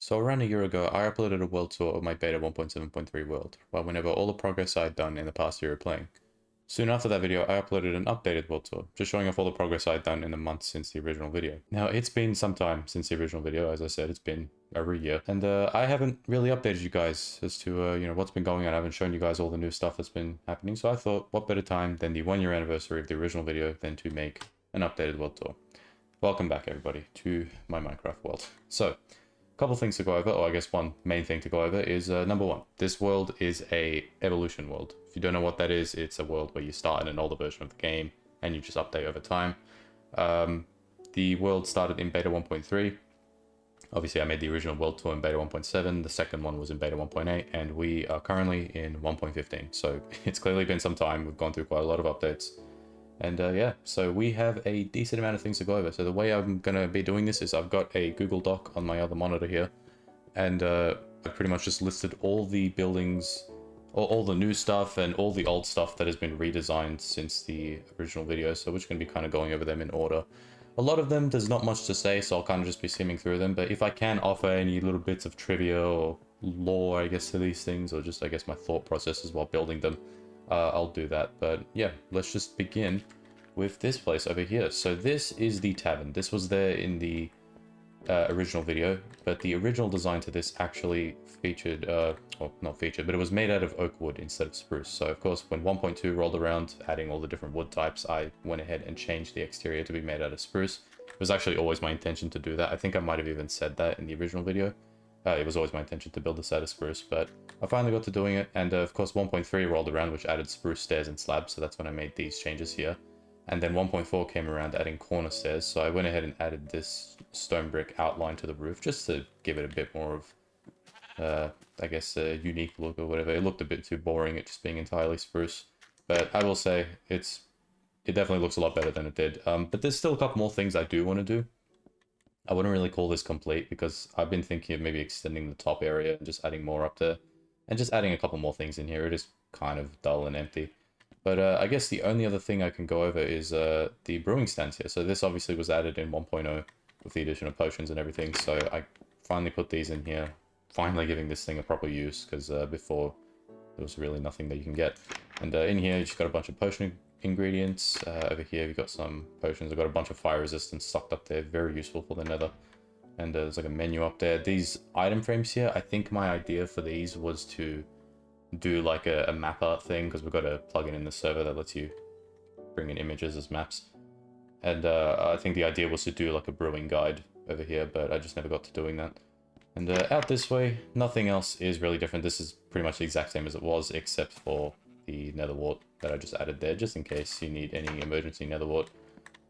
So around a year ago, I uploaded a world tour of my beta 1.7.3 world, while whenever all the progress I had done in the past year of playing. Soon after that video, I uploaded an updated world tour, just showing off all the progress I had done in the months since the original video. Now, it's been some time since the original video, as I said, it's been over a year, and I haven't really updated you guys as to, what's been going on. I haven't shown you guys all the new stuff that's been happening, so I thought, what better time than the 1 year anniversary of the original video than to make an updated world tour. Welcome back, everybody, to my Minecraft world. So, couple things to go over, or I guess one main thing to go over is number one. This world is a evolution world. If you don't know what that is, it's a world where you start in an older version of the game and you just update over time. The world started in beta 1.3. Obviously, I made the original world tour in beta 1.7. The second one was in beta 1.8, and we are currently in 1.15. So it's clearly been some time. We've gone through quite a lot of updates. And yeah, so we have a decent amount of things to go over. So the way I'm going to be doing this is I've got a Google Doc on my other monitor here. And I've pretty much just listed all the buildings, all the new stuff and all the old stuff that has been redesigned since the original video. So we're just going to be kind of going over them in order. A lot of them, there's not much to say, so I'll kind of just be skimming through them. But if I can offer any little bits of trivia or lore, I guess, to these things, or just, I guess, my thought processes while building them, I'll do that. But yeah, let's just begin with this place over here. So this is the Tavern. This was there in the original video, but the original design to this actually featured, well, not featured, but it was made out of oak wood instead of spruce. So of course, when 1.2 rolled around, adding all the different wood types, I went ahead and changed the exterior to be made out of spruce. It was actually always my intention to do that. I think I might have even said that in the original video. It was always my intention to build this out of spruce, but I finally got to doing it. And of course 1.3 rolled around, which added spruce stairs and slabs. So that's when I made these changes here. And then 1.4 came around adding corner stairs. So I went ahead and added this stone brick outline to the roof just to give it a bit more of, I guess, a unique look or whatever. It looked a bit too boring, it just being entirely spruce. But I will say it definitely looks a lot better than it did. But there's still a couple more things I do want to do. I wouldn't really call this complete because I've been thinking of maybe extending the top area and just adding more up there. And just adding a couple more things in here. It is kind of dull and empty. But I guess the only other thing I can go over is the brewing stands here. So this obviously was added in 1.0 with the addition of potions and everything. So I finally put these in here. Finally giving this thing a proper use because before there was really nothing that you can get. And in here you just got a bunch of potion ingredients. Over here you've got some potions. I've got a bunch of fire resistance stocked up there. Very useful for the nether. And there's like a menu up there. These item frames here, I think my idea for these was to do like a map art thing because we've got a plugin in the server that lets you bring in images as maps. And I think the idea was to do like a brewing guide over here, but I just never got to doing that. And out this way, nothing else is really different. This is pretty much the exact same as it was, except for the nether wart that I just added there, just in case you need any emergency nether wart.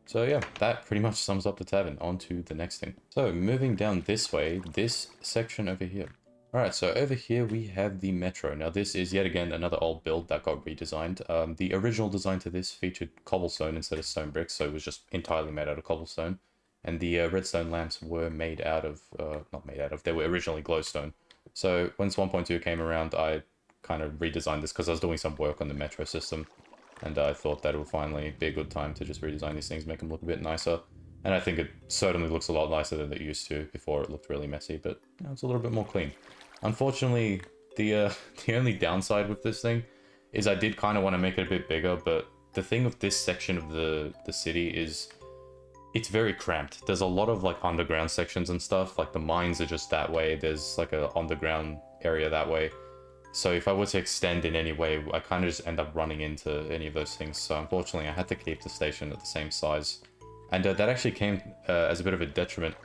So yeah, that pretty much sums up the tavern. On to the next thing. So moving down this way, this section over here. Alright, so over here we have the metro. Now this is yet again another old build that got redesigned. The original design to this featured cobblestone instead of stone bricks, so it was just entirely made out of cobblestone. And the redstone lamps were made out of, not made out of, they were originally glowstone. So once 1.2 came around, I kind of redesigned this because I was doing some work on the metro system. And I thought that it would finally be a good time to just redesign these things, make them look a bit nicer. And I think it certainly looks a lot nicer than it used to. Before it looked really messy, but you know, it's a little bit more clean. Unfortunately, the only downside with this thing is I did kind of want to make it a bit bigger, but the thing with this section of the city is it's very cramped. There's a lot of like underground sections and stuff, like the mines are just that way. There's like a underground area that way. So if I were to extend in any way, I kind of just end up running into any of those things. So unfortunately, I had to keep the station at the same size. And that actually came as a bit of a detriment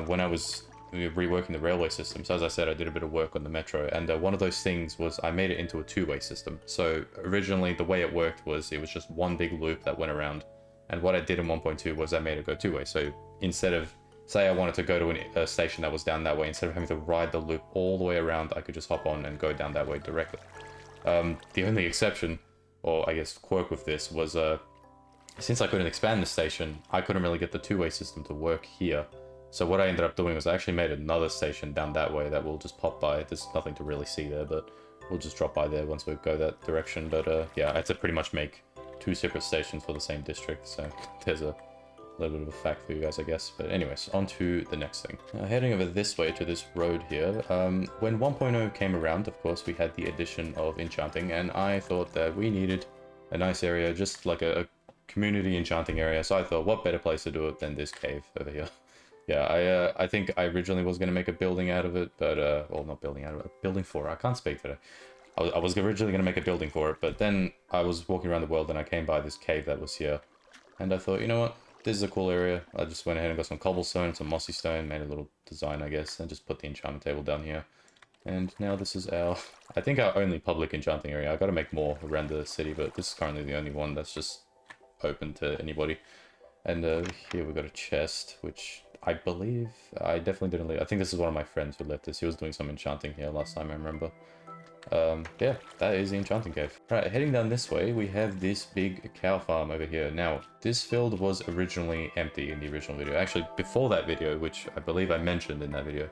when I was reworking the railway system. So as I said, I did a bit of work on the metro, and one of those things was I made it into a two-way system. So originally the way it worked was it was just one big loop that went around, and what I did in 1.2 was I made it go two-way. So instead of, say I wanted to go to a station that was down that way, instead of having to ride the loop all the way around, I could just hop on and go down that way directly. The only exception, or I guess quirk with this, was since I couldn't expand the station, I couldn't really get the two-way system to work here. So what I ended up doing was I actually made another station down that way that will just pop by. There's nothing to really see there, but we'll just drop by there once we go that direction. But yeah, I had to pretty much make two separate stations for the same district. So there's a A little bit of a fact for you guys, I guess. But anyways, on to the next thing. Heading over this way to this road here. When 1.0 came around, of course, we had the addition of Enchanting, and I thought that we needed a nice area, just like a community enchanting area. So I thought, what better place to do it than this cave over here? Yeah, I think I originally was going to make a building out of it, but, well, not building out of it, a building for it. I can't speak today. I was originally going to make a building for it, but then I was walking around the world and I came by this cave that was here. And I thought, you know what, this is a cool area. I just went ahead and got some cobblestone, some mossy stone, made a little design, I guess, and just put the enchantment table down here. And now this is our, I think our only public enchanting area. I got to make more around the city, but this is currently the only one that's just open to anybody. And here we've got a chest, which I believe, I definitely didn't leave. I think this is one of my friends who left this. He was doing some enchanting here last time I remember. Yeah, that is the enchanting cave. Right, heading down this way, we have this big cow farm over here. Now, this field was originally empty in the original video. Actually, before that video, which I believe I mentioned in that video,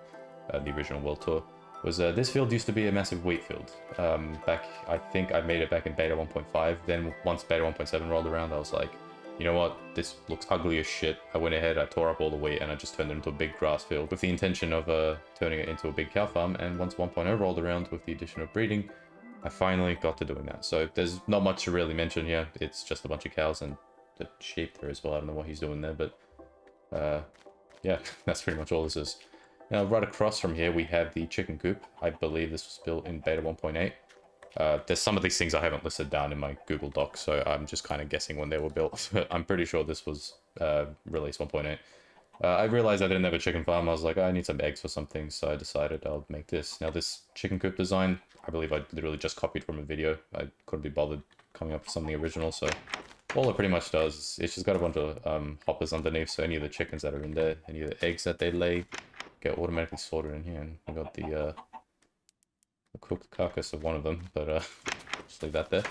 the original world tour, was this field used to be a massive wheat field. I think I made it back in beta 1.5. Then once beta 1.7 rolled around, I was like, you know what, this looks ugly as shit. I went ahead, I tore up all the wheat, and I just turned it into a big grass field with the intention of turning it into a big cow farm. And once 1.0 rolled around with the addition of breeding, I finally got to doing that. So there's not much to really mention here. It's just a bunch of cows and the sheep there as well. I don't know what he's doing there, but yeah, that's pretty much all this is. Now, right across from here, we have the chicken coop. I believe this was built in beta 1.8. There's some of these things I haven't listed down in my Google Docs, so I'm just kind of guessing when they were built. I'm pretty sure this was released 1.8. I realized I didn't have a chicken farm. I was like, I need some eggs for something, so I decided I'll make this. Now, this chicken coop design, I believe I literally just copied from a video. I couldn't be bothered coming up with something original, so all it pretty much does, it's just got a bunch of hoppers underneath, so any of the chickens that are in there, any of the eggs that they lay, get automatically sorted in here. And we got the cooked carcass of one of them, but just leave that there.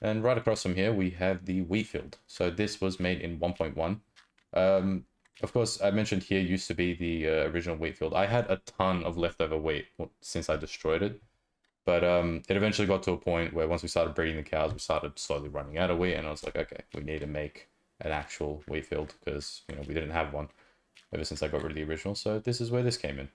And right across from here, we have the wheat field. So this was made in 1.1. Of course, I mentioned here used to be the original wheat field. I had a ton of leftover wheat since I destroyed it. But it eventually got to a point where once we started breeding the cows, we started slowly running out of wheat. And I was like, okay, we need to make an actual wheat field because, you know, we didn't have one ever since I got rid of the original. So this is where this came in.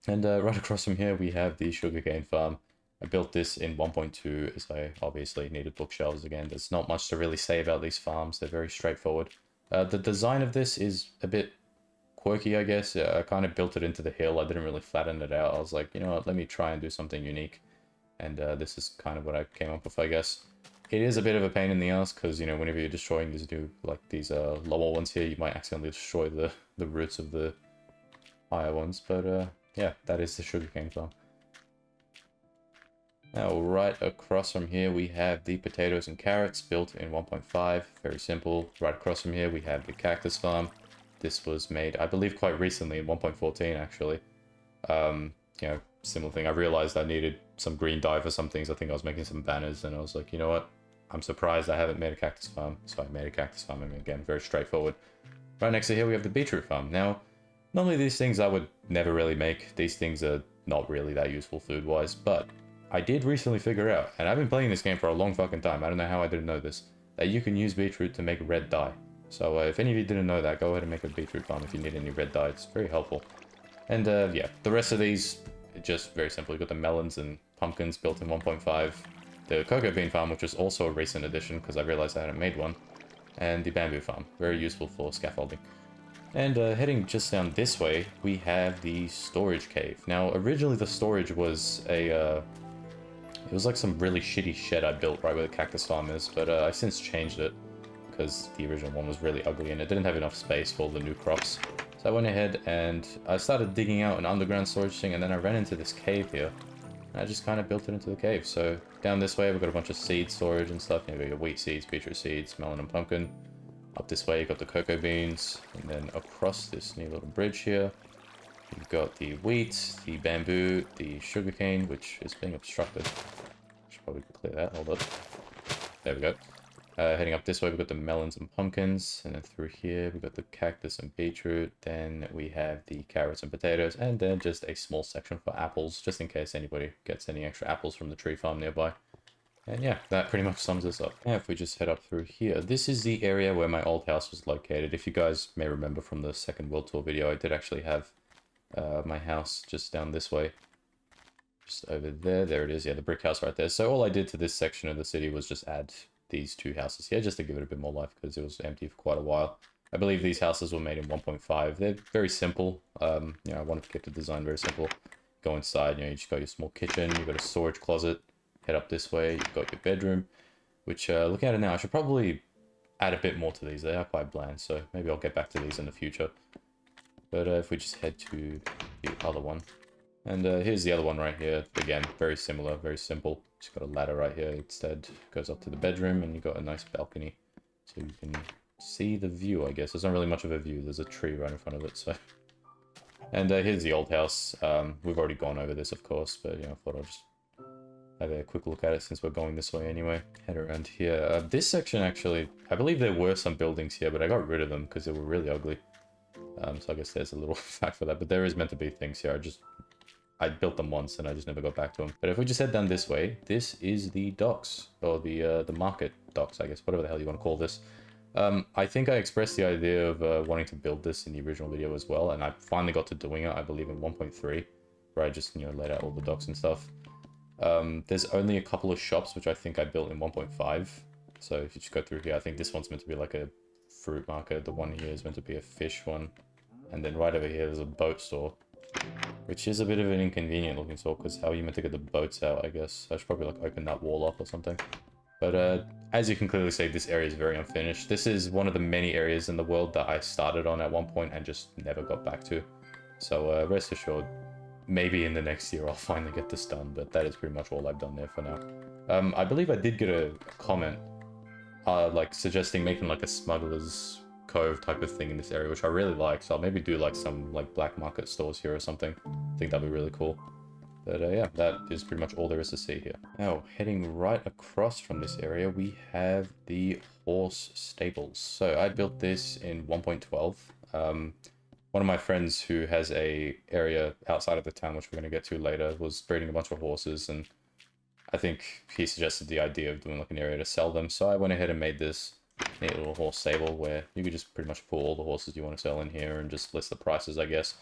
And right across from here, we have the sugarcane farm. I built this in 1.2 as I obviously needed bookshelves again. There's not much to really say about these farms. They're very straightforward. The design of this is a bit quirky, I guess. I kind of built it into the hill. I didn't really flatten it out. I was like, you know what, let me try and do something unique. And this is kind of what I came up with, I guess. It is a bit of a pain in the ass because, you know, whenever you're destroying these new, like these lower ones here, you might accidentally destroy the roots of the higher ones. But yeah, that is the sugarcane farm. Now, right across from here, we have the potatoes and carrots built in 1.5. Very simple. Right across from here, we have the cactus farm. This was made, I believe, quite recently in 1.14, actually. You know, similar thing. I realized I needed some green dye for some things. I think I was making some banners, and I was like, you know what? I'm surprised I haven't made a cactus farm. So I made a cactus farm, and again, very straightforward. Right next to here, we have the beetroot farm. Now, normally these things I would never really make. These things are not really that useful food-wise, but I did recently figure out, and I've been playing this game for a long fucking time, I don't know how I didn't know this, that you can use beetroot to make red dye. So if any of you didn't know that, go ahead and make a beetroot farm if you need any red dye. It's very helpful. And yeah, the rest of these, just very simple. You've got the melons and pumpkins built in 1.5. The cocoa bean farm, which is also a recent addition because I realized I hadn't made one. And the bamboo farm, very useful for scaffolding. And heading just down this way, we have the storage cave. Now, originally the storage was a, it was like some really shitty shed I built right where the cactus farm is, but I since changed it because the original one was really ugly and it didn't have enough space for all the new crops. So I went ahead and I started digging out an underground storage thing, and then I ran into this cave here. And I just kind of built it into the cave. So down this way, we've got a bunch of seed storage and stuff. You know, you've got wheat seeds, beetroot seeds, melon and pumpkin. Up this way, you've got the cocoa beans. And then across this new little bridge here, you've got the wheat, the bamboo, the sugarcane, which is being obstructed. Should probably clear that. Hold up. There we go. Heading up this way, we've got the melons and pumpkins, and then through here, we've got the cactus and beetroot, then we have the carrots and potatoes, and then just a small section for apples, just in case anybody gets any extra apples from the tree farm nearby. And yeah, that pretty much sums us up. Now if we just head up through here, this is the area where my old house was located. If you guys may remember from the second world tour video, I did actually have my house just down this way. Just over there. There it is. Yeah, the brick house right there. So all I did to this section of the city was just add these two houses here just to give it a bit more life because it was empty for quite a while. I believe these houses were made in 1.5. They're very simple. You know, I wanted to keep the design very simple. Go inside, you know, you just got your small kitchen, you've got a storage closet. Head up this way, you've got your bedroom, which, looking at it now, I should probably add a bit more to these. They are quite bland, so maybe I'll get back to these in the future. But if we just head to the other one. And here's the other one right here. Again, very similar, very simple. Just got a ladder right here instead. Goes up to the bedroom, and you've got a nice balcony. So you can see the view, I guess. There's not really much of a view. There's a tree right in front of it, so... And here's the old house. We've already gone over this, of course, but, you know, I thought I'll just have a quick look at it since we're going this way anyway. Head around here. This section, actually, I believe there were some buildings here, but I got rid of them because they were really ugly. So I guess there's a little fact for that, but there is meant to be things here. I built them once and I just never got back to them. But if we just head down this way, this is the docks, or the market docks, I guess, whatever the hell you want to call this. I think I expressed the idea of wanting to build this in the original video as well, and I finally got to doing it, I believe in 1.3, where I just, you know, laid out all the docks and stuff. There's only a couple of shops, which I think I built in 1.5. So if you just go through here, I think this one's meant to be like a fruit market. The one here is meant to be a fish one. And then right over here, there's a boat store, which is a bit of an inconvenient looking store, because how are you meant to get the boats out, I guess? I should probably like open that wall up or something. But as you can clearly see, this area is very unfinished. This is one of the many areas in the world that I started on at one point and just never got back to. So rest assured, maybe in the next year I'll finally get this done, but that is pretty much all I've done there for now. I believe I did get a comment like suggesting making like a smuggler's cove type of thing in this area, which I really like, so I'll maybe do like some like black market stores here or something. I think that'd be really cool. But yeah, that is pretty much all there is to see here. Now, heading right across from this area, we have the horse stables. So I built this in 1.12. One of my friends who has a area outside of the town, which we're going to get to later, was breeding a bunch of horses, and I think he suggested the idea of doing like an area to sell them. So I went ahead and made this neat little horse stable where you could just pretty much pull all the horses you want to sell in here and just list the prices, I guess.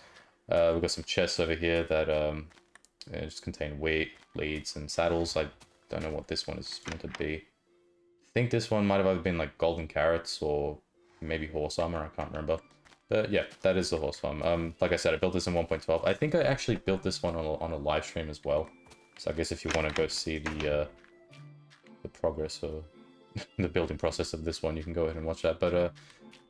We've got some chests over here that just contain weight, leads, and saddles. I don't know what this one is meant to be. I think this one might have either been like golden carrots or maybe horse armor. I can't remember. But yeah, that is the horse farm. Like I said, I built this in 1.12. I think I actually built this one on a live stream as well. So I guess if you want to go see the progress or the building process of this one, you can go ahead and watch that. But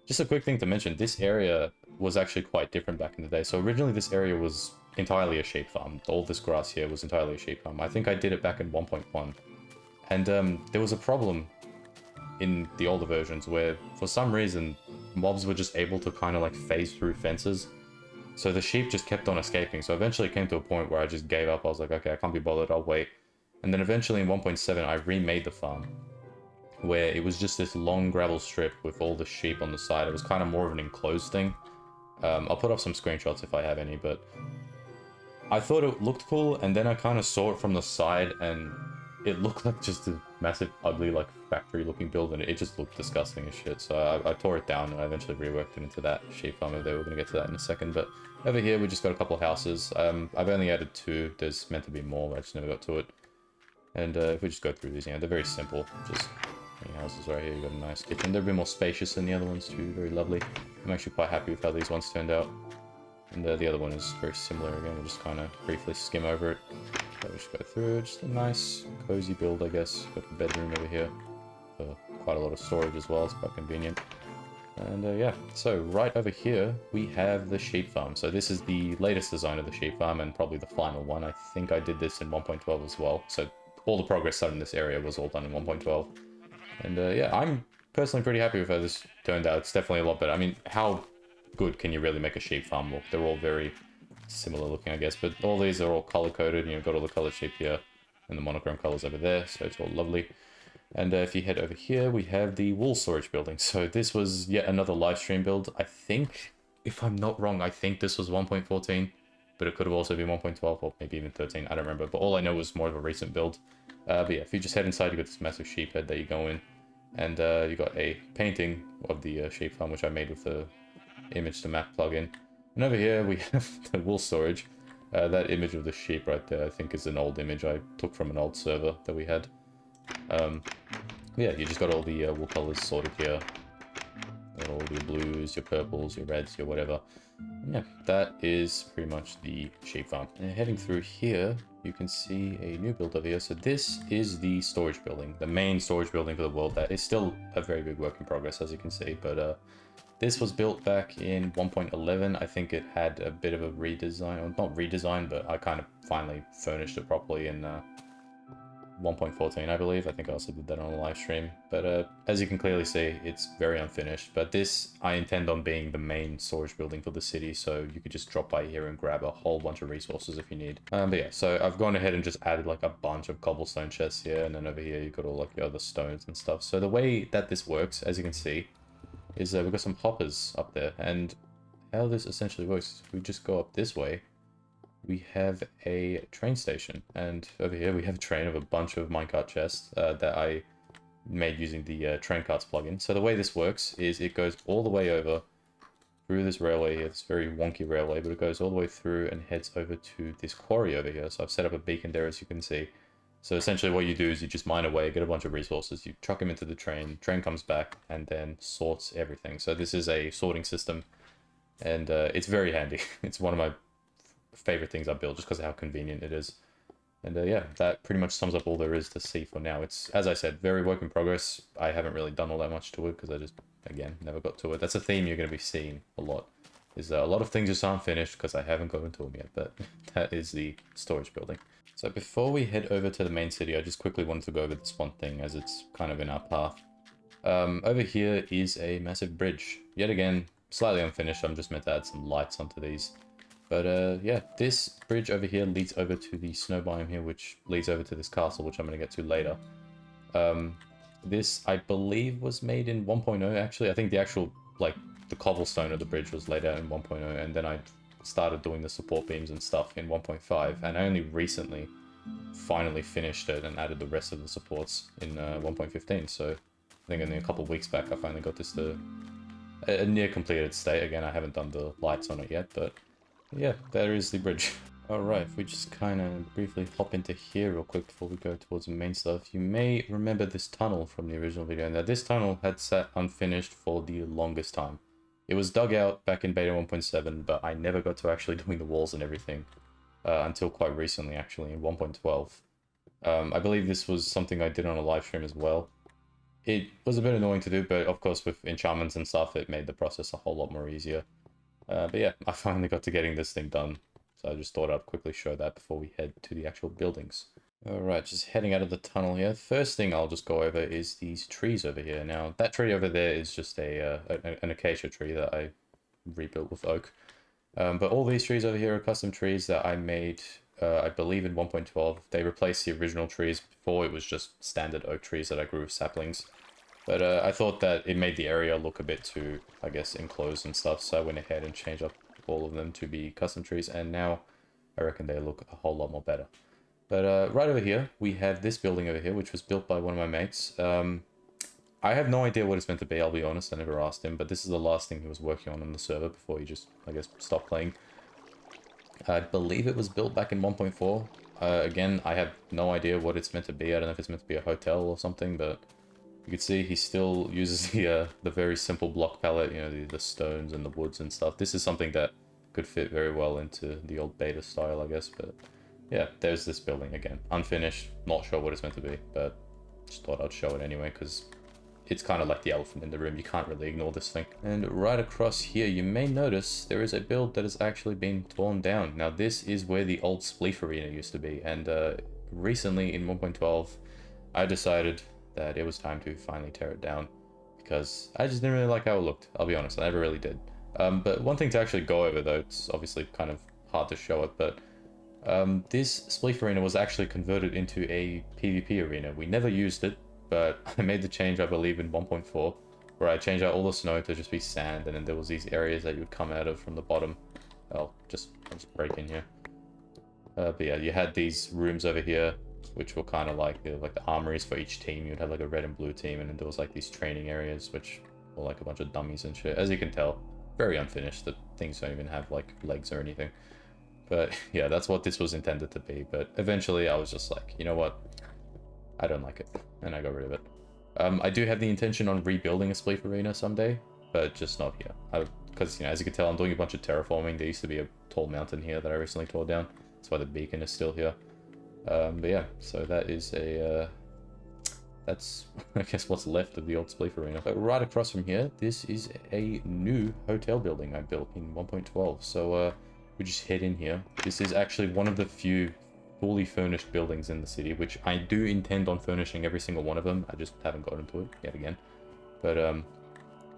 just a quick thing to mention, this area was actually quite different back in the day. So originally this area was entirely a sheep farm. All this grass here was entirely a sheep farm. I think I did it back in 1.1. And there was a problem in the older versions where for some reason mobs were just able to kind of like phase through fences. So the sheep just kept on escaping. So eventually it came to a point where I just gave up. I was like, okay, I can't be bothered, I'll wait. And then eventually in 1.7 I remade the farm, where it was just this long gravel strip with all the sheep on the side. It was kind of more of an enclosed thing. I'll put up some screenshots if I have any, but I thought it looked cool, and then I kind of saw it from the side, and it looked like just a massive, ugly, like, factory-looking building. It just looked disgusting as shit, so I tore it down, and I eventually reworked it into that sheep farm over there. We're going to get to that in a second, but over here, we just got a couple of houses. I've only added 2. There's meant to be more, but I just never got to it. And if we just go through these, you know, they're very simple. Just houses right here. You got a nice kitchen. They're a bit more spacious than the other ones too. Very lovely. I'm actually quite happy with how these ones turned out. And the other one is very similar again. We'll just kind of briefly skim over it. So we'll just go through. Just a nice, cozy build, I guess. Got the bedroom over here. Quite a lot of storage as well. It's quite convenient. And yeah, so right over here, we have the sheep farm. So this is the latest design of the sheep farm and probably the final one. I think I did this in 1.12 as well. So all the progress done in this area was all done in 1.12. And yeah, I'm personally pretty happy with how this turned out. It's definitely a lot better. I mean, how good can you really make a sheep farm look? They're all very similar looking, I guess. But all these are all color-coded. You know, got all the colored sheep here and the monochrome colors over there. So it's all lovely. And if you head over here, we have the wool storage building. So this was yet another live stream build. I think, if I'm not wrong, I think this was 1.14. But it could have also been 1.12 or maybe even 13. I don't remember. But all I know was more of a recent build. But yeah, if you just head inside, you got this massive sheep head that you go in, and you got a painting of the sheep farm, which I made with the image to map plugin. And over here we have the wool storage. That image of the sheep right there, I think, is an old image I took from an old server that we had. Yeah, you just got all the wool colors sorted here. Got all your blues, your purples, your reds, your whatever. Yeah, that is pretty much the sheep farm. And heading through here, you can see a new build over here. So this is the storage building, the main storage building for the world. That is still a very big work in progress, as you can see. But this was built back in 1.11. I think it had a bit of a redesign, or not redesign, but I kind of finally furnished it properly in 1.14, I believe. I think I also did that on a live stream. But as you can clearly see, it's very unfinished. But this, I intend on being the main storage building for the city, so you could just drop by here and grab a whole bunch of resources if you need. But yeah, so I've gone ahead and just added like a bunch of cobblestone chests here, and then over here you've got all like the other stones and stuff. So the way that this works, as you can see, is we've got some hoppers up there, and how this essentially works is we just go up this way. We have a train station, and over here we have a train of a bunch of minecart chests that I made using the train carts plugin. So the way this works is it goes all the way over through this railway here. It's a very wonky railway, but it goes all the way through and heads over to this quarry over here. So I've set up a beacon there, as you can see. So essentially what you do is you just mine away, get a bunch of resources, you chuck them into the train comes back, and then sorts everything. So this is a sorting system, and it's very handy. It's one of my favorite things I built just because of how convenient it is. And yeah, that pretty much sums up all there is to see for now. It's, as I said, very work in progress. I haven't really done all that much to it because I just, again, never got to it. That's a theme you're going to be seeing a lot. Is a lot of things just aren't finished because I haven't gotten to them yet, but that is the storage building. So before we head over to the main city, I just quickly wanted to go over this one thing as it's kind of in our path. Over here is a massive bridge. Yet again, slightly unfinished. I'm just meant to add some lights onto these. But yeah, this bridge over here leads over to the snow biome here, which leads over to this castle, which I'm going to get to later. This, I believe, was made in 1.0, actually. I think the actual, like, the cobblestone of the bridge was laid out in 1.0, and then I started doing the support beams and stuff in 1.5, and I only recently finally finished it and added the rest of the supports in 1.15, so I think only a couple of weeks back I finally got this to a near completed state. Again, I haven't done the lights on it yet, but yeah, there is the bridge. Alright, if we just kind of briefly hop into here real quick before we go towards the main stuff, you may remember this tunnel from the original video. Now, this tunnel had sat unfinished for the longest time. It was dug out back in beta 1.7, but I never got to actually doing the walls and everything until quite recently, actually, in 1.12. I believe this was something I did on a live stream as well. It was a bit annoying to do, but of course with enchantments and stuff, it made the process a whole lot more easier. But yeah, I finally got to getting this thing done. So I just thought I'd quickly show that before we head to the actual buildings. Alright, just heading out of the tunnel here. First thing I'll just go over is these trees over here. Now, that tree over there is just an acacia tree that I rebuilt with oak. But all these trees over here are custom trees that I made, I believe in 1.12. They replaced the original trees. Before it was just standard oak trees that I grew with saplings. But I thought that it made the area look a bit too, I guess, enclosed and stuff. So I went ahead and changed up all of them to be custom trees. And now I reckon they look a whole lot more better. But right over here, we have this building over here, which was built by one of my mates. I have no idea what it's meant to be, I'll be honest. I never asked him. But this is the last thing he was working on the server before he just, I guess, stopped playing. I believe it was built back in 1.4. Again, I have no idea what it's meant to be. I don't know if it's meant to be a hotel or something, but you can see he still uses the very simple block palette, you know, the stones and the woods and stuff. This is something that could fit very well into the old beta style, I guess. But yeah, there's this building again. Unfinished, not sure what it's meant to be, but just thought I'd show it anyway, because it's kind of like the elephant in the room. You can't really ignore this thing. And right across here, you may notice there is a build that has actually been torn down. Now, this is where the old Spleef arena used to be. And recently in 1.12, I decided that it was time to finally tear it down, because I just didn't really like how it looked. I'll be honest, I never really did. But one thing to actually go over, though, it's obviously kind of hard to show it, but this Spleef arena was actually converted into a PvP arena. We never used it, but I made the change, I believe, in 1.4, where I changed out all the snow to just be sand, and then there was these areas that you would come out of from the bottom. I'll just break in here. But yeah, you had these rooms over here, which were kind of like the armories for each team. You'd have like a red and blue team, and then there was like these training areas, which were like a bunch of dummies and shit. As you can tell, very unfinished. The things don't even have like legs or anything. But yeah, that's what this was intended to be. But eventually I was just like, you know what? I don't like it. And I got rid of it. I do have the intention on rebuilding a Spleef Arena someday, but just not here. Because, you know, as you can tell, I'm doing a bunch of terraforming. There used to be a tall mountain here that I recently tore down. That's why the beacon is still here. But yeah, so that is a... that's, I guess, what's left of the old Spleef Arena. But right across from here, this is a new hotel building I built in 1.12. So, we just head in here. This is actually one of the few fully furnished buildings in the city, which I do intend on furnishing every single one of them. I just haven't gotten to it yet again. But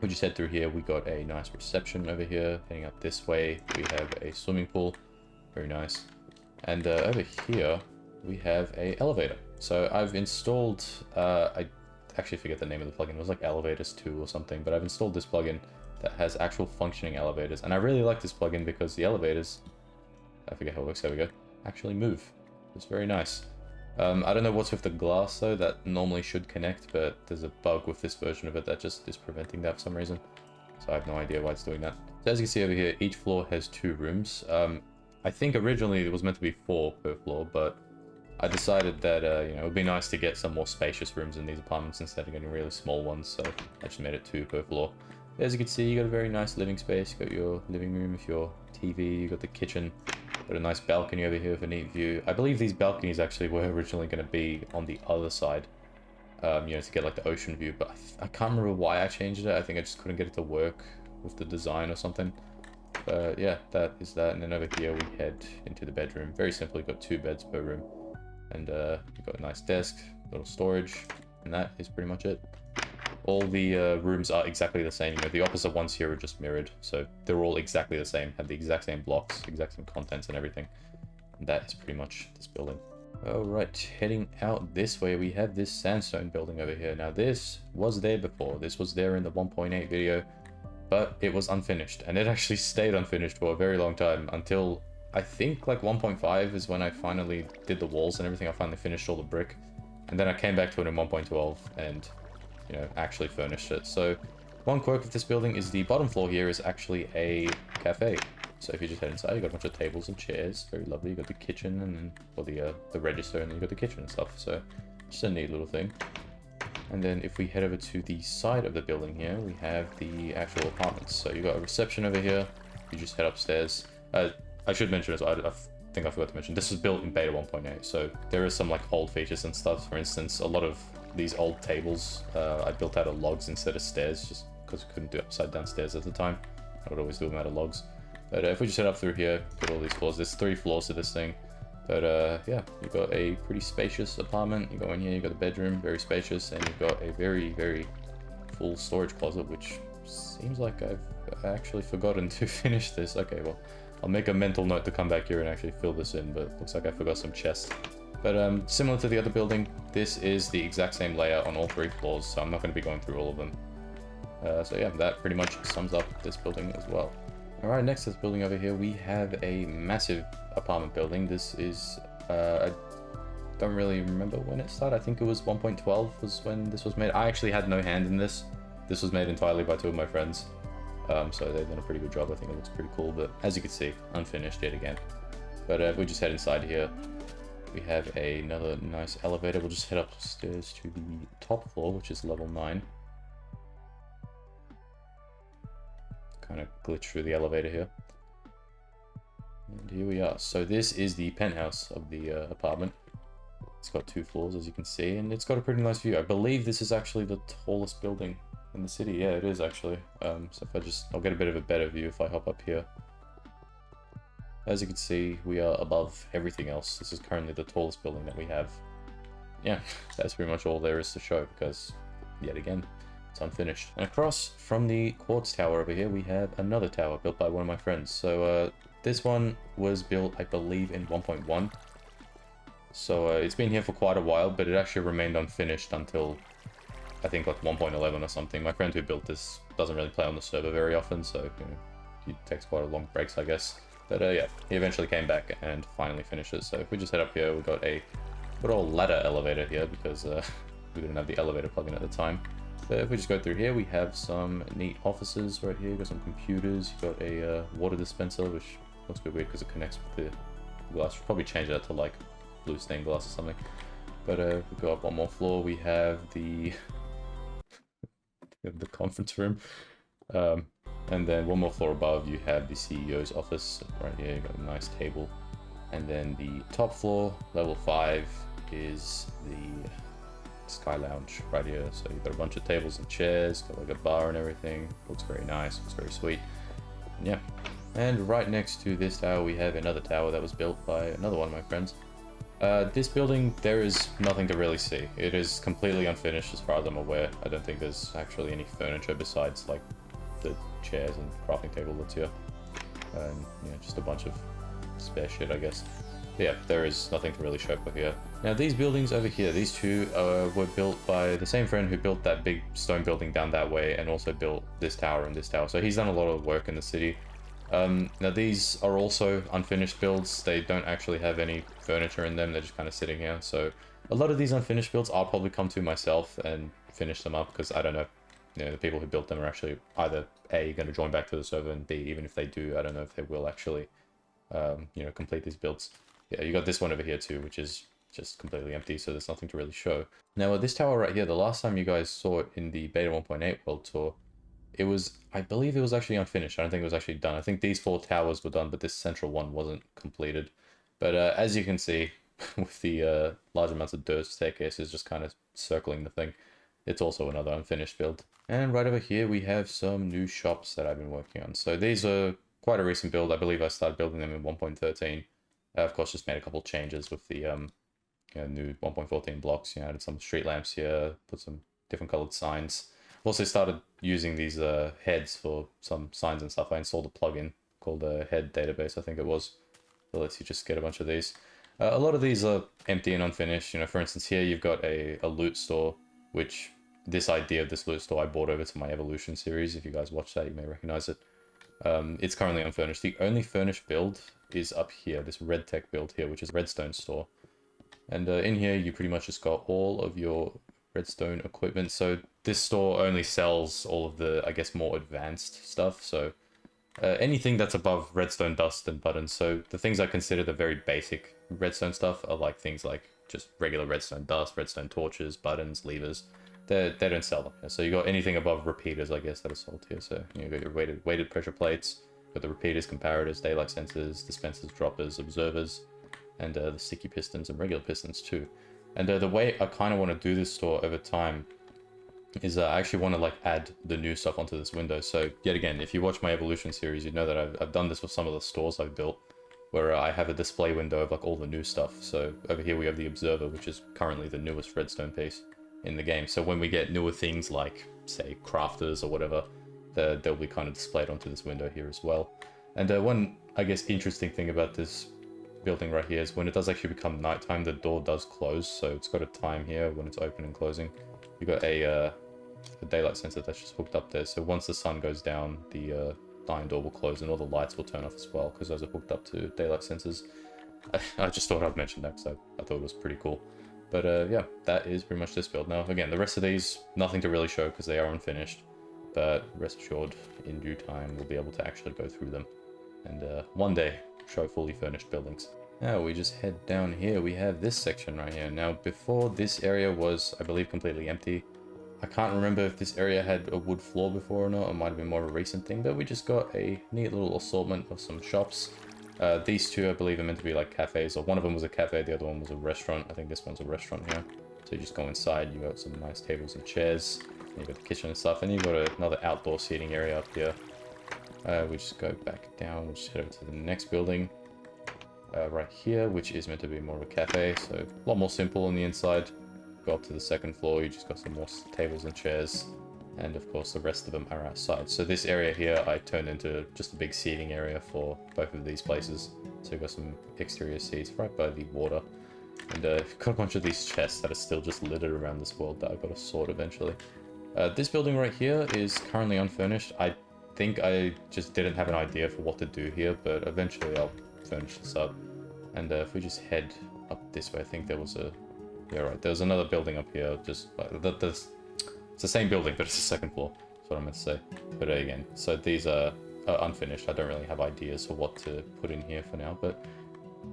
we just head through here. We got a nice reception over here. Heading up this way, we have a swimming pool. Very nice. And over here, we have a elevator. So I've installed, I actually forget the name of the plugin. It was like Elevators 2 or something, but I've installed this plugin that has actual functioning elevators. And I really like this plugin because the elevators, I forget how it works, there we go, actually move. It's very nice. I don't know what's with the glass though, that normally should connect, but there's a bug with this version of it that just is preventing that for some reason. So I have no idea why it's doing that. So as you can see over here, each floor has 2 rooms. I think originally it was meant to be 4 per floor, but I decided that you know, it would be nice to get some more spacious rooms in these apartments instead of getting really small ones, so I just made it 2 per floor. As you can see, you got a very nice living space. You got your living room with your TV, you got the kitchen, got a nice balcony over here with a neat view. I believe these balconies actually were originally going to be on the other side, you know, to get like the ocean view, but I can't remember why I changed it. I think I just couldn't get it to work with the design or something. But yeah, that is that. And then over here we head into the bedroom. Very simply, got 2 beds per room. And you've got a nice desk, little storage, and that is pretty much it. All the rooms are exactly the same. You know, the opposite ones here are just mirrored, so they're all exactly the same, have the exact same blocks, exact same contents and everything. And that is pretty much this building. Alright, heading out this way, we have this sandstone building over here. Now this was there before. This was there in the 1.8 video, but it was unfinished, and it actually stayed unfinished for a very long time until I think like 1.5 is when I finally did the walls and everything. I finally finished all the brick, and then I came back to it in 1.12 and, you know, actually furnished it. So one quirk of this building is the bottom floor here is actually a cafe. So if you just head inside, you got a bunch of tables and chairs, very lovely. You got the kitchen and then, well, the register, and then you got the kitchen and stuff. So just a neat little thing. And then if we head over to the side of the building here, we have the actual apartments. So you got a reception over here. You just head upstairs. I should mention as well, I think I forgot to mention, this was built in beta 1.8, so there is some like old features and stuff. For instance, a lot of these old tables I built out of logs instead of stairs, just because I couldn't do upside down stairs at the time. I would always do them out of logs. But if we just head up through here, got all these floors. There's 3 floors to this thing. But yeah, you've got a pretty spacious apartment. You go in here, you've got the bedroom, very spacious, and you've got a very, very full storage closet, which seems like I've actually forgotten to finish this. Okay, well, I'll make a mental note to come back here and actually fill this in, but it looks like I forgot some chests. But similar to the other building, this is the exact same layout on all 3 floors, so I'm not going to be going through all of them. So yeah, that pretty much sums up this building as well. Alright, next to this building over here, we have a massive apartment building. This is, I don't really remember when it started. I think it was 1.12 was when this was made. I actually had no hand in this. This was made entirely by 2 of my friends. So they've done a pretty good job. I think it looks pretty cool, but as you can see, unfinished yet again. But if we just head inside here, we have another nice elevator. We'll just head upstairs to the top floor, which is level 9. Kind of glitch through the elevator here. And here we are. So this is the penthouse of the apartment. It's got 2 floors, as you can see, and it's got a pretty nice view. I believe this is actually the tallest building in the city. Yeah, it is actually. So if I'll get a bit of a better view if I hop up here. As you can see, we are above everything else. This is currently the tallest building that we have. Yeah, that's pretty much all there is to show because, yet again, it's unfinished. And across from the quartz tower over here, we have another tower built by one of my friends. So this one was built, I believe, in 1.1. So it's been here for quite a while, but it actually remained unfinished until I think like 1.11 or something. My friend who built this doesn't really play on the server very often, so you know, he takes quite a long breaks, I guess. But yeah, he eventually came back and finally finished it. So if we just head up here, we've got a good old ladder elevator here because we didn't have the elevator plugin at the time. But if we just go through here, we have some neat offices right here. Got some computers. You've got a water dispenser, which looks a bit weird because it connects with the glass. Should probably change that to like blue stained glass or something. But if we go up one more floor, we have the conference room. And then one more floor above, you have the CEO's office right here. You got a nice table. And then the top floor, level 5, is the Sky Lounge right here. So you've got a bunch of tables and chairs, got like a bar and everything. Looks very nice, looks very sweet. And yeah. And right next to this tower, we have another tower that was built by another one of my friends. This building, there is nothing to really see. It is completely unfinished as far as I'm aware. I don't think there's actually any furniture besides like the chairs and crafting table that's here. And yeah, just a bunch of spare shit, I guess. But yeah, there is nothing to really show for here. Now these buildings over here, these two were built by the same friend who built that big stone building down that way and also built this tower and this tower. So he's done a lot of work in the city. Now these are also unfinished builds. They don't actually have any furniture in them. They're just kind of sitting here. So a lot of these unfinished builds I'll probably come to myself and finish them up because I don't know. You know, the people who built them are actually either A, going to join back to the server, and B, even if they do, I don't know if they will actually, you know, complete these builds. Yeah, you got this one over here too, which is just completely empty, so there's nothing to really show. Now, this tower right here, the last time you guys saw it in the Beta 1.8 World Tour, it was, I believe it was actually unfinished. I don't think it was actually done. I think these 4 towers were done, but this central one wasn't completed. But as you can see, with the large amounts of dirt staircases just kind of circling the thing, it's also another unfinished build. And right over here, we have some new shops that I've been working on. So these are quite a recent build. I believe I started building them in 1.13. Of course, just made a couple changes with the you know, new 1.14 blocks. You know, added some street lamps here, put some different colored signs. Also started using these heads for some signs and stuff. I installed a plugin called Head Database, I think it was. That lets you just get a bunch of these. A lot of these are empty and unfinished. You know, for instance, here you've got a loot store, which this idea of this loot store I brought over to my Evolution series. If you guys watch that, you may recognize it. It's currently unfurnished. The only furnished build is up here, this red tech build here, which is Redstone store. And in here, you pretty much just got all of your redstone equipment. So this store only sells all of the, I guess, more advanced stuff. So anything that's above redstone dust and buttons. So the things I consider the very basic redstone stuff are like things like just regular redstone dust, redstone torches, buttons, levers. They don't sell them. So you got anything above repeaters, I guess, that are sold here. So you got your weighted pressure plates, got the repeaters, comparators, daylight sensors, dispensers, droppers, observers, and the sticky pistons and regular pistons too. And the way I kind of want to do this store over time is I actually want to like add the new stuff onto this window. So yet again, if you watch my Evolution series, you know that I've done this with some of the stores I've built, where I have a display window of like all the new stuff. So over here we have the Observer, which is currently the newest redstone piece in the game. So when we get newer things like, say, crafters or whatever, they'll be kind of displayed onto this window here as well. And one, I guess, interesting thing about this building right here is when it does actually become nighttime, the door does close. So it's got a time here when it's open and closing. You've got a daylight sensor that's just hooked up there. So once the sun goes down, the iron door will close and all the lights will turn off as well, because those are hooked up to daylight sensors. I just thought I'd mention that because I thought it was pretty cool. But yeah, that is pretty much this build. Now, again, the rest of these, nothing to really show because they are unfinished. But rest assured, in due time, we'll be able to actually go through them. And one day, show fully furnished buildings. Now, we just head down here. We have this section right here. Now, before this area was, I believe, completely empty. I can't remember if this area had a wood floor before or not. It might have been more of a recent thing. But we just got a neat little assortment of some shops. These two, I believe, are meant to be like cafes, or one of them was a cafe, the other one was a restaurant. I think this one's a restaurant here. So you just go inside, you got some nice tables and chairs, you got the kitchen and stuff, and you've got another outdoor seating area up here. We just go back down, we'll just head over to the next building. Right here, which is meant to be more of a cafe, so a lot more simple on the inside. Go up to the second floor, you just got some more tables and chairs. And of course the rest of them are outside. So this area here I turned into just a big seating area for both of these places. So you've got some exterior seats right by the water. And got a bunch of these chests that are still just littered around this world that I've got to sort eventually. This building right here is currently unfurnished. I think I just didn't have an idea for what to do here, but eventually I'll furnish this up. And if we just head up this way, I think there was a Yeah, right. There's another building up here. Just it's the same building, but it's the second floor. That's what I meant to say. But again, so these are unfinished. I don't really have ideas for what to put in here for now. But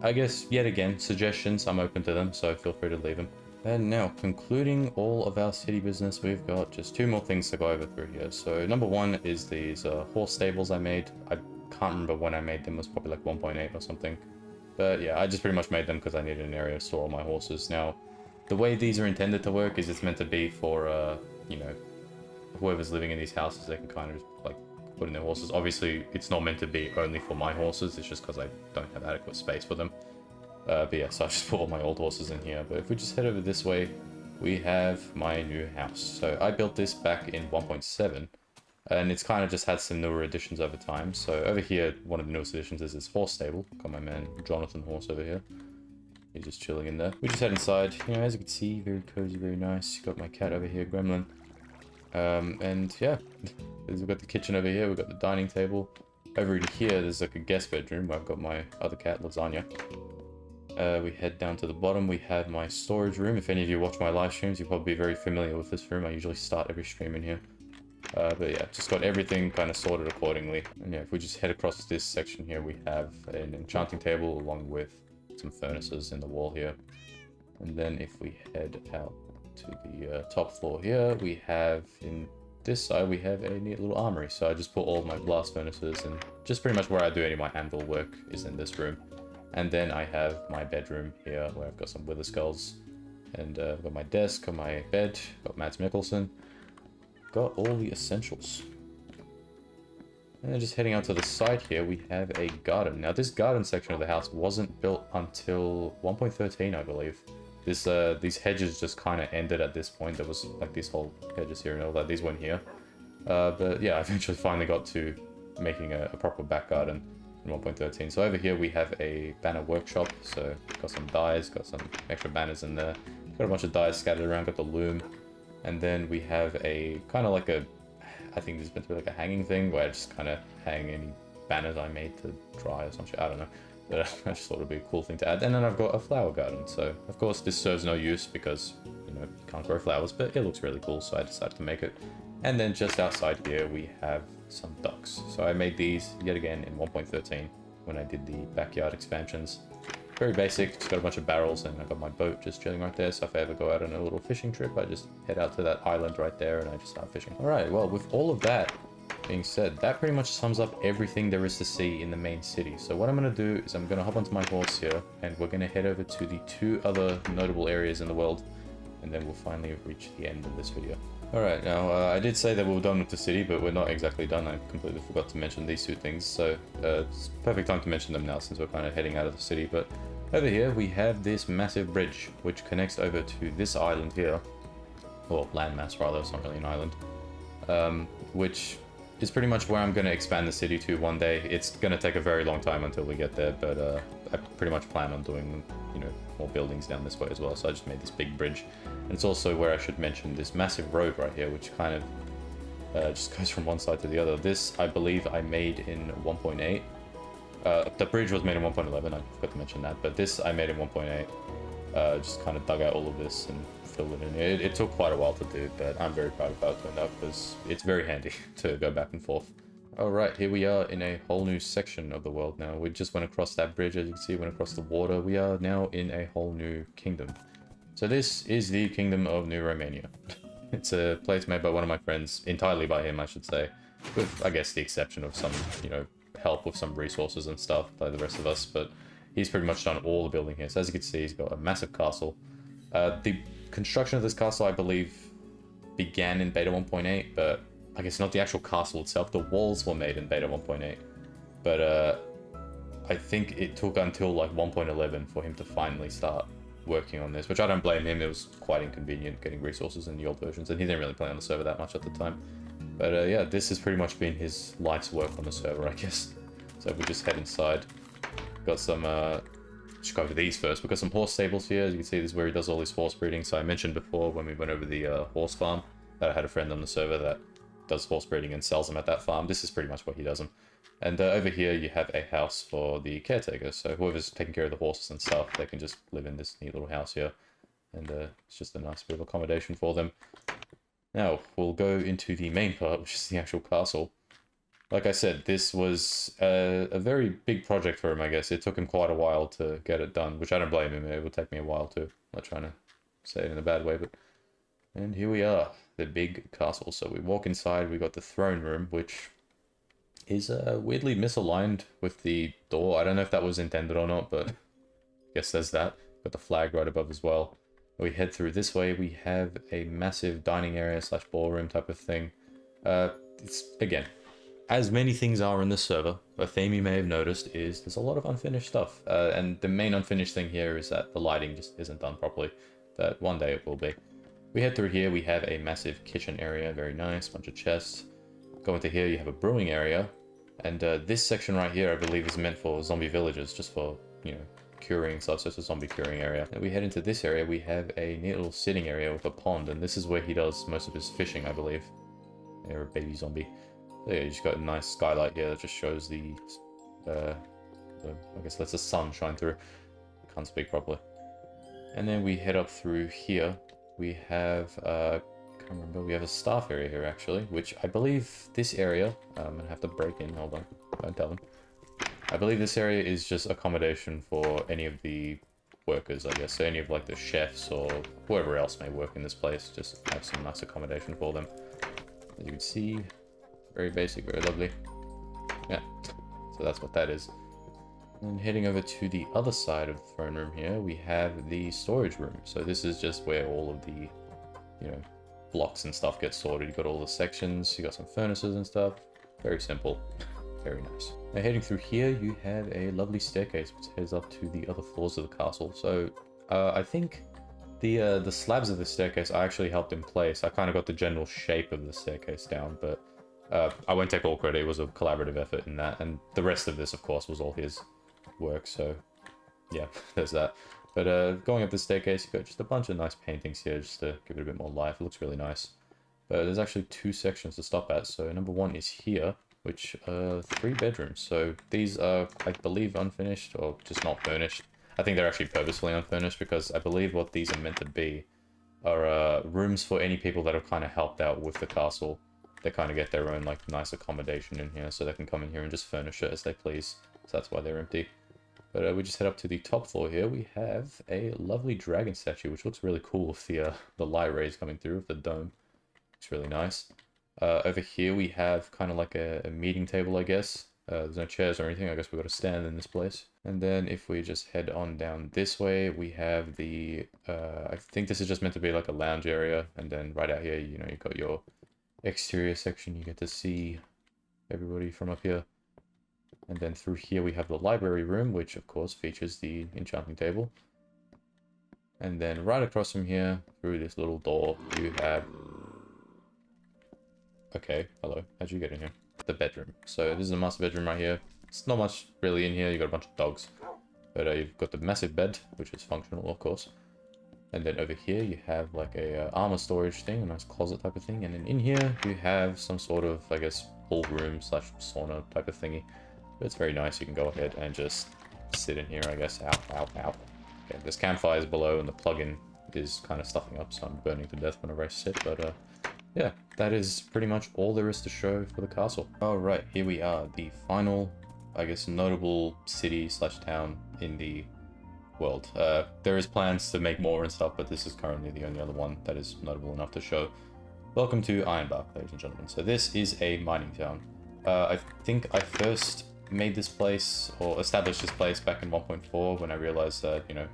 I guess, yet again, suggestions, I'm open to them, so feel free to leave them. And now, concluding all of our city business, we've got just 2 more things to go over through here. So number 1 is these horse stables I made. I can't remember when I made them. It was probably like 1.8 or something. But yeah, I just pretty much made them because I needed an area to store all my horses. Now, the way these are intended to work is it's meant to be for, you know, whoever's living in these houses, they can kind of like put in their horses. Obviously, it's not meant to be only for my horses. It's just because I don't have adequate space for them. But yeah, so I just put all my old horses in here. But if we just head over this way, we have my new house. So I built this back in 1.7. And it's kind of just had some newer additions over time. So over here, one of the newest additions is this horse stable. Got my man Jonathan Horse over here. He's just chilling in there. We just head inside. You know, as you can see, very cozy, very nice. Got my cat over here, Gremlin. And yeah, we've got the kitchen over here. We've got the dining table. Over in here, there's like a guest bedroom where I've got my other cat, Lasagna. We head down to the bottom. We have my storage room. If any of you watch my live streams, you'll probably be very familiar with this room. I usually start every stream in here. But yeah, just got everything kind of sorted accordingly. And yeah, if we just head across this section here, we have an enchanting table along with some furnaces in the wall here. And then if we head out to the top floor here, we have in this side, we have a neat little armory. So I just put all my blast furnaces and just pretty much where I do any of my anvil work is in this room. And then I have my bedroom here where I've got some wither skulls. And I've got my desk, got my bed, got Mads Mikkelsen. Got all the essentials. And then just heading out to the side here, we have a garden. Now this garden section of the house wasn't built until 1.13, I believe. These hedges just kind of ended at this point. There was like these whole hedges here and all that. These went here. But yeah, I eventually finally got to making a proper back garden in 1.13. So over here we have a banner workshop. So got some dyes, got some extra banners in there. Got a bunch of dyes scattered around, got the loom. And then we have a kind of like I think this is meant to be like a hanging thing where I just kind of hang any banners I made to dry or some shit. I don't know. But I just thought it'd be a cool thing to add. And then I've got a flower garden. So of course this serves no use because, you know, you can't grow flowers, but it looks really cool. So I decided to make it. And then just outside here, we have some ducks. So I made these yet again in 1.13 when I did the backyard expansions. Very basic, just got a bunch of barrels and I got my boat just chilling right there. So if I ever go out on a little fishing trip, I just head out to that island right there and I just start fishing. All right, well, with all of that being said, that pretty much sums up everything there is to see in the main city. So what I'm going to do is I'm going to hop onto my horse here and we're going to head over to the 2 other notable areas in the world. And then we'll finally reach the end of this video. Alright, now I did say that we were done with the city, but we're not exactly done. I completely forgot to mention these 2 things, so it's perfect time to mention them now since we're kind of heading out of the city. But over here we have this massive bridge which connects over to this island here, or landmass rather, it's not really an island, which is pretty much where I'm going to expand the city to one day. It's going to take a very long time until we get there, but I pretty much plan on doing, you know, more buildings down this way as well. So I just made this big bridge. And it's also where I should mention this massive road right here, which kind of just goes from one side to the other. This, I believe, I made in 1.8. The bridge was made in 1.11, I forgot to mention that, but this I made in 1.8. Just kind of dug out all of this and filled it in. It took quite a while to do, but I'm very proud of how it turned out because it's very handy to go back and forth. Alright, here we are in a whole new section of the world now. We just went across that bridge, as you can see, went across the water. We are now in a whole new kingdom. So this is the Kingdom of New Romania. It's a place made by one of my friends, entirely by him, I should say, with, I guess, the exception of some, you know, help with some resources and stuff by the rest of us, but he's pretty much done all the building here. So as you can see, he's got a massive castle. The construction of this castle, I believe, began in beta 1.8, but I guess not the actual castle itself. The walls were made in beta 1.8, but I think it took until like 1.11 for him to finally start working on this, which I don't blame him. It was quite inconvenient getting resources in the old versions, and he didn't really play on the server that much at the time. But yeah, this has pretty much been his life's work on the server, I guess. So if we just head inside, got some, just go over these first. We've got some horse stables here. As you can see, this is where he does all his horse breeding. So I mentioned before when we went over the horse farm that I had a friend on the server that does horse breeding and sells them at that farm. This is pretty much what he does them. And over here you have a house for the caretaker. So whoever's taking care of the horses and stuff, they can just live in this neat little house here. and it's just a nice bit of accommodation for them. Now, we'll go into the main part, which is the actual castle. Like I said, this was a very big project for him, I guess. It took him quite a while to get it done, which I don't blame him. It will take me a while too. I'm not trying to say it in a bad way, but... And here we are, the big castle. So we walk inside, we got the throne room, which is weirdly misaligned with the door. I don't know if that was intended or not, but I guess there's that. Got the flag right above as well. We head through this way, we have a massive dining area slash ballroom type of thing. It's, again, as many things are in this server, a theme you may have noticed is there's a lot of unfinished stuff. And the main unfinished thing here is that the lighting just isn't done properly. That one day it will be. We head through here, we have a massive kitchen area, very nice, bunch of chests. Go into here, you have a brewing area. And this section right here, I believe, is meant for zombie villagers, just for, you know, curing stuff, so it's a zombie curing area. And we head into this area, we have a neat little sitting area with a pond, and this is where he does most of his fishing, I believe. They're a baby zombie. So yeah, you just got a nice skylight here that just shows the I guess lets the sun shine through. Can't speak properly. And then we head up through here. We have, can't remember, we have a staff area here actually, which I believe this area, I'm gonna have to break in, hold on, don't tell them. I believe this area is just accommodation for any of the workers, I guess. So any of like the chefs or whoever else may work in this place, just have some nice accommodation for them. As you can see, very basic, very lovely. Yeah, so that's what that is. And heading over to the other side of the throne room here, we have the storage room. So this is just where all of the, you know, blocks and stuff get sorted. You've got all the sections, you got some furnaces and stuff. Very simple. Very nice. Now heading through here, you have a lovely staircase which heads up to the other floors of the castle. So I think the slabs of the staircase I actually helped in place. I kind of got the general shape of the staircase down, but I won't take all credit. It was a collaborative effort in that, and the rest of this, of course, was all his work. So yeah, there's that. But going up the staircase, you've got just a bunch of nice paintings here just to give it a bit more life. It looks really nice. But there's actually two sections to stop at. So number one is here, which 3 bedrooms. So these are, I believe, unfinished or just not furnished. I think they're actually purposefully unfurnished because I believe what these are meant to be are rooms for any people that have kind of helped out with the castle. They kind of get their own like nice accommodation in here, so they can come in here and just furnish it as they please. So that's why they're empty. But we just head up to the top floor here. We have a lovely dragon statue, which looks really cool with the light rays coming through with the dome. It's really nice. Over here we have kind of like a meeting table, I guess. There's no chairs or anything. I guess we've got a stand in this place. And then if we just head on down this way, we have the... I think this is just meant to be like a lounge area. And then right out here, you know, you've got your exterior section. You get to see everybody from up here. And then through here we have the library room, which of course features the enchanting table. And then right across from here, through this little door, you have... Okay, hello. How'd you get in here? The bedroom. So this is the master bedroom right here. It's not much really in here. You've got a bunch of dogs. But you've got the massive bed, which is functional, of course. And then over here you have like a armor storage thing, a nice closet type of thing. And then in here you have some sort of, I guess, pool room slash sauna type of thingy. But it's very nice. You can go ahead and just sit in here, I guess. Ow, ow, ow. Okay, there's campfires below and the plug-in is kind of stuffing up, so I'm burning to death whenever I sit. But yeah, that is pretty much all there is to show for the castle. Alright, here we are. The final, I guess, notable city slash town in the world. There is plans to make more and stuff, but this is currently the only other one that is notable enough to show. Welcome to Ironbark, ladies and gentlemen. So this is a mining town. I think I first made this place, or established this place back in 1.4 when I realized that, you know,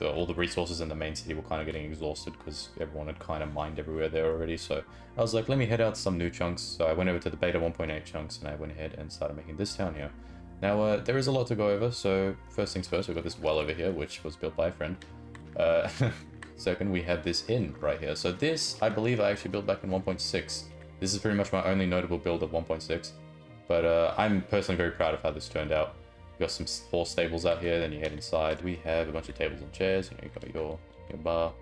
all the resources in the main city were kind of getting exhausted because everyone had kind of mined everywhere there already. So I was like, let me head out some new chunks. So I went over to the beta 1.8 chunks and I went ahead and started making this town here. Now, there is a lot to go over. So first things first, we've got this well over here, which was built by a friend. Second, we have this inn right here. So this, I believe I actually built back in 1.6. This is pretty much my only notable build of 1.6. But I'm personally very proud of how this turned out. You've got some horse stables out here, then you head inside. We have a bunch of tables and chairs, you know, you've got your bar,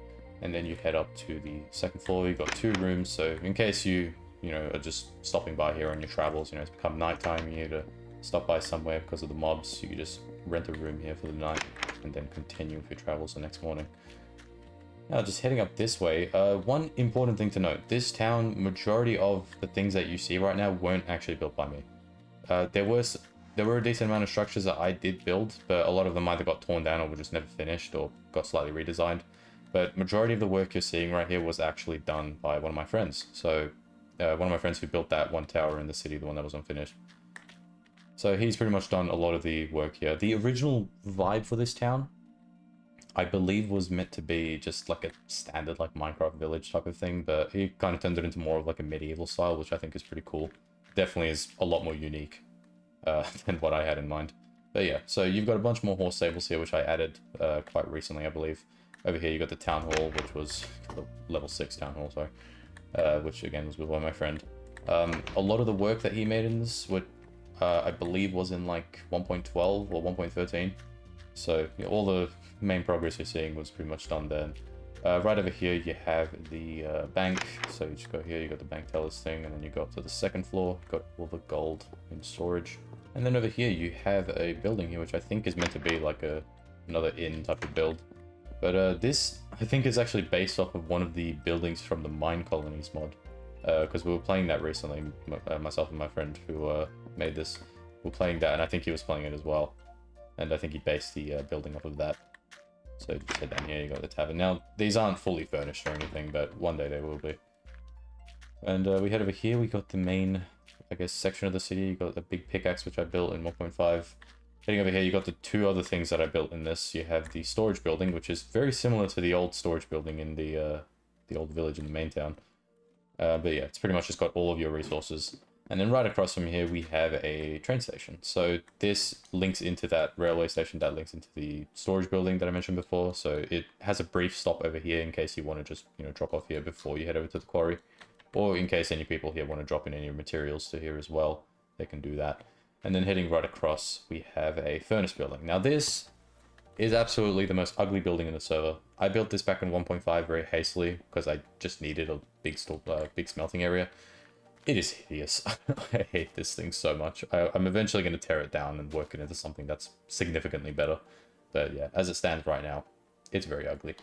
and then you head up to the second floor. You've got 2 rooms, so in case you know, are just stopping by here on your travels, you know, it's become nighttime, you need to stop by somewhere because of the mobs, you can just rent a room here for the night, and then continue with your travels the next morning. Now, just heading up this way, one important thing to note. This town, majority of the things that you see right now weren't actually built by me. There were a decent amount of structures that I did build, but a lot of them either got torn down or were just never finished or got slightly redesigned. But majority of the work you're seeing right here was actually done by one of my friends. So one of my friends who built that one tower in the city, the one that was unfinished. So he's pretty much done a lot of the work here. The original vibe for this town, I believe, was meant to be just like a standard like Minecraft village type of thing, but he kind of turned it into more of like a medieval style, which I think is pretty cool. Definitely is a lot more unique than what I had in mind. But yeah, so you've got a bunch more horse stables here, which I added quite recently, I believe. Over here you got the town hall, which was the level 6 town hall, sorry, which again was built by my friend. A lot of the work that he made in this would, I believe, was in like 1.12 or 1.13. So you know, all the main progress you're seeing was pretty much done then. Right over here you have the bank, so you just go here, you got the bank tellers thing, and then you go up to the second floor, got all the gold in storage. And then over here you have a building here, which I think is meant to be like another inn type of build. But this, I think, is actually based off of one of the buildings from the Mine Colonies mod. Because we were playing that recently, myself and my friend who made this were playing that, and I think he was playing it as well. And I think he based the building off of that. So just head down here, you got the tavern. Now, these aren't fully furnished or anything, but one day they will be. And we head over here, we got the main, I guess, section of the city. You got the big pickaxe, which I built in 1.5. Heading over here, you got the two other things that I built in this. You have the storage building, which is very similar to the old storage building in the old village in the main town. But yeah, it's pretty much just got all of your resources. And then right across from here, we have a train station. So this links into that railway station that links into the storage building that I mentioned before. So it has a brief stop over here in case you want to just, you know, drop off here before you head over to the quarry. Or in case any people here want to drop in any materials to here as well, they can do that. And then heading right across, we have a furnace building. Now this is absolutely the most ugly building in the server. I built this back in 1.5 very hastily because I just needed a big smelting area. It is hideous. I hate this thing so much. I'm eventually going to tear it down and work it into something that's significantly better. But yeah, as it stands right now, it's very ugly.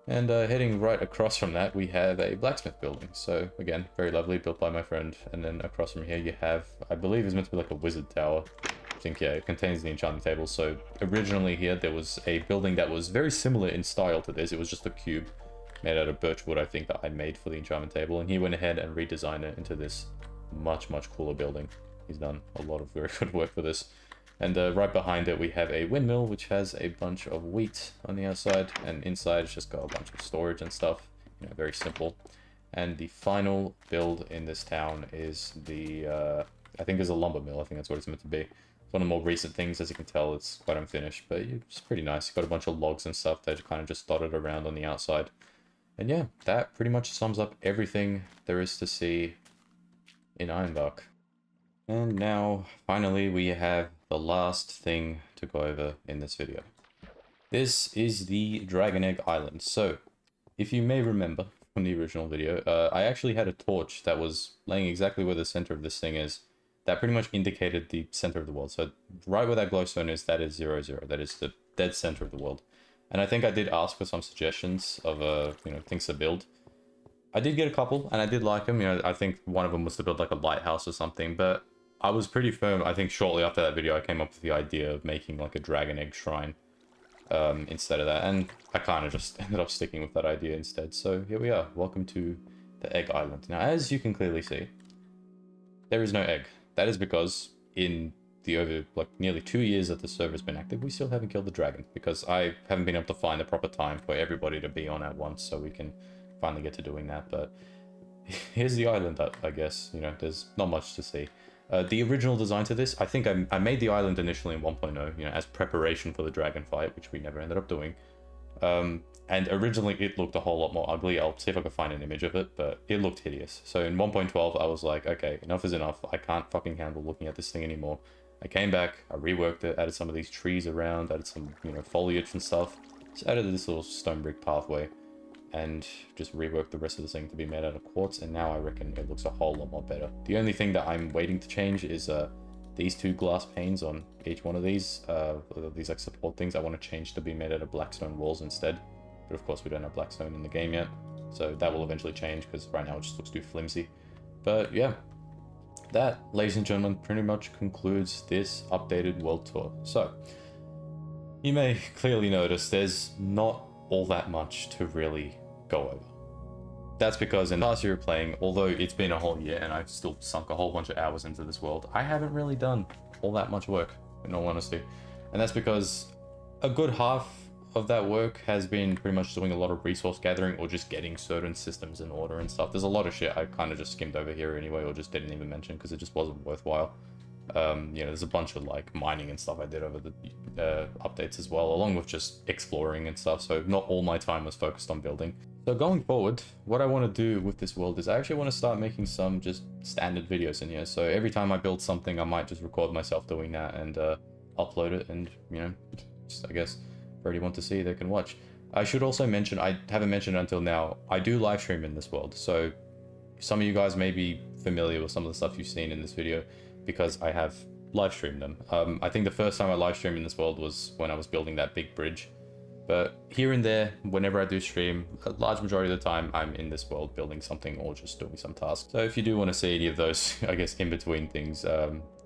And heading right across from that, we have a blacksmith building. So again, very lovely, built by my friend. And then across from here, you have, I believe is meant to be like a wizard tower. I think, yeah, it contains the enchanting table. So originally here, there was a building that was very similar in style to this. It was just a cube made out of birch wood, I think, that I made for the enchantment table. And he went ahead and redesigned it into this much, much cooler building. He's done a lot of very good work for this. And right behind it, we have a windmill, which has a bunch of wheat on the outside. And inside, it's just got a bunch of storage and stuff. You know, very simple. And the final build in this town is the, I think is a lumber mill. I think that's what it's meant to be. It's one of the more recent things. As you can tell, it's quite unfinished, but it's pretty nice. You've got a bunch of logs and stuff that are kind of just dotted around on the outside. And yeah, that pretty much sums up everything there is to see in Ironbark. And now, finally, we have the last thing to go over in this video. This is the Dragon Egg Island. So, if you may remember from the original video, I actually had a torch that was laying exactly where the center of this thing is. That pretty much indicated the center of the world. So, right where that glowstone is, that is 0, 0. That is the dead center of the world. And I think I did ask for some suggestions of, you know, things to build. I did get a couple, and I did like them. You know, I think one of them was to build like a lighthouse or something, but I was pretty firm. I think shortly after that video, I came up with the idea of making like a dragon egg shrine instead of that. And I kind of just ended up sticking with that idea instead. So here we are. Welcome to the Egg Island. Now, as you can clearly see, there is no egg. That is because in the over like nearly 2 years that the server's been active, we still haven't killed the dragon because I haven't been able to find the proper time for everybody to be on at once so we can finally get to doing that. But here's the island, I guess. You know, there's not much to see. The original design to this, I think I made the island initially in 1.0, you know, as preparation for the dragon fight, which we never ended up doing. And originally it looked a whole lot more ugly. I'll see if I can find an image of it, but it looked hideous. So in 1.12, I was like, okay, enough is enough. I can't fucking handle looking at this thing anymore. I came back, I reworked it, added some of these trees around, added some, you know, foliage and stuff. Just added this little stone brick pathway and just reworked the rest of the thing to be made out of quartz, and now I reckon it looks a whole lot more better. The only thing that I'm waiting to change is these two glass panes on each one of these like support things. I want to change to be made out of black stone walls instead. but of course we don't have blackstone in the game yet, so that will eventually change because right now it just looks too flimsy. But yeah, that, ladies and gentlemen, pretty much concludes this updated world tour. So you may clearly notice there's not all that much to really go over. That's because in the past year of playing, although it's been a whole year and I've still sunk a whole bunch of hours into this world, I haven't really done all that much work, in all honesty. And that's because a good half of that work has been pretty much doing a lot of resource gathering or just getting certain systems in order and stuff. There's a lot of shit I kind of just skimmed over here anyway, or just didn't even mention because it just wasn't worthwhile. You know, there's a bunch of like mining and stuff I did over the updates as well, along with just exploring and stuff. So not all my time was focused on building. So going forward, what I want to do with this world is I actually want to start making some just standard videos in here. So every time I build something, I might just record myself doing that and upload it, and you know, just, I guess for anyone to see, they can watch. I should also mention, I haven't mentioned it until now, I do live stream in this world. So some of you guys may be familiar with some of the stuff you've seen in this video because I have live streamed them. I think the first time I live streamed in this world was when I was building that big bridge. But here and there, whenever I do stream, a large majority of the time, I'm in this world building something or just doing some tasks. So if you do want to see any of those, I guess, in between things,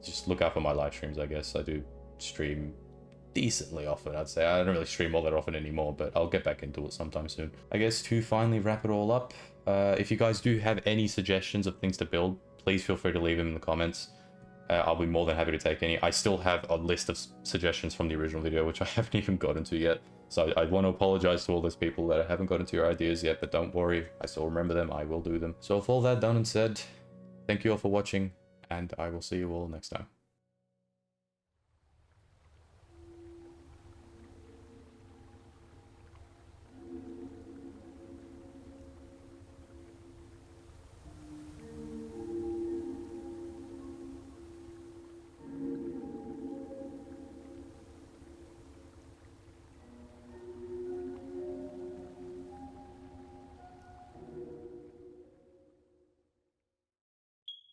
just look out for my live streams, I guess. I do stream decently often, I'd say. I don't really stream all that often anymore, but I'll get back into it sometime soon. I guess to finally wrap it all up, if you guys do have any suggestions of things to build, please feel free to leave them in the comments. I'll be more than happy to take any. I still have a list of suggestions from the original video, which I haven't even gotten to yet. So I want to apologize to all those people that I haven't gotten to your ideas yet, but don't worry, I still remember them, I will do them. So with all that done and said, thank you all for watching, and I will see you all next time.